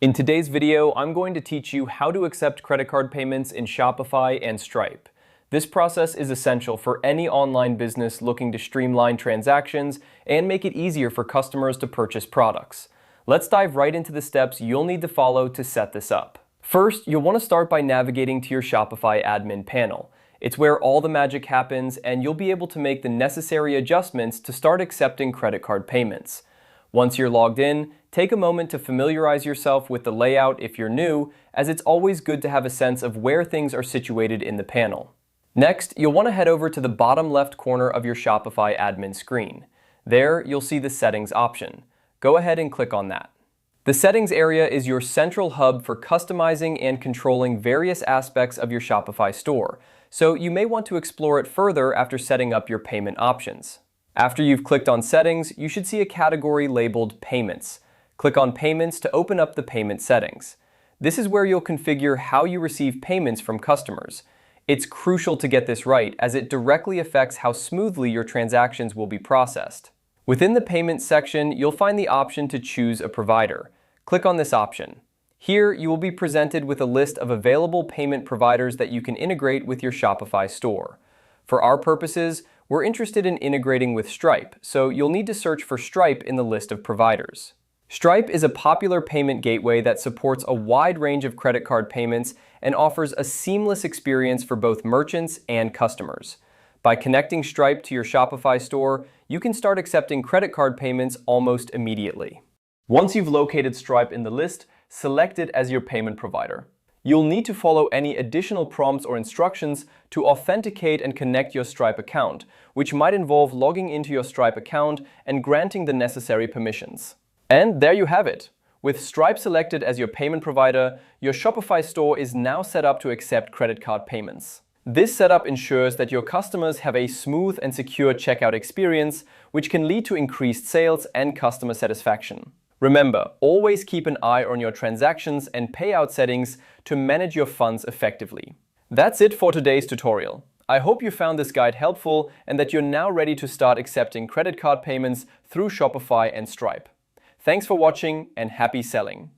In today's video, I'm going to teach you how to accept credit card payments in Shopify and Stripe. This process is essential for any online business looking to streamline transactions and make it easier for customers to purchase products. Let's dive right into the steps you'll need to follow to set this up. First, you'll want to start by navigating to your Shopify admin panel. It's where all the magic happens, and you'll be able to make the necessary adjustments to start accepting credit card payments. Once you're logged in, take a moment to familiarize yourself with the layout if you're new, as it's always good to have a sense of where things are situated in the panel. Next, you'll want to head over to the bottom left corner of your Shopify admin screen. There, you'll see the Settings option. Go ahead and click on that. The Settings area is your central hub for customizing and controlling various aspects of your Shopify store, so you may want to explore it further after setting up your payment options. After you've clicked on Settings, you should see a category labeled Payments. Click on Payments to open up the payment settings. This is where you'll configure how you receive payments from customers. It's crucial to get this right, as it directly affects how smoothly your transactions will be processed. Within the Payments section, you'll find the option to choose a provider. Click on this option. Here, you will be presented with a list of available payment providers that you can integrate with your Shopify store. For our purposes, we're interested in integrating with Stripe, so you'll need to search for Stripe in the list of providers. Stripe is a popular payment gateway that supports a wide range of credit card payments and offers a seamless experience for both merchants and customers. By connecting Stripe to your Shopify store, you can start accepting credit card payments almost immediately. Once you've located Stripe in the list, select it as your payment provider. You'll need to follow any additional prompts or instructions to authenticate and connect your Stripe account, which might involve logging into your Stripe account and granting the necessary permissions. And there you have it. With Stripe selected as your payment provider, your Shopify store is now set up to accept credit card payments. This setup ensures that your customers have a smooth and secure checkout experience, which can lead to increased sales and customer satisfaction. Remember, always keep an eye on your transactions and payout settings to manage your funds effectively. That's it for today's tutorial. I hope you found this guide helpful and that you're now ready to start accepting credit card payments through Shopify and Stripe. Thanks for watching and happy selling!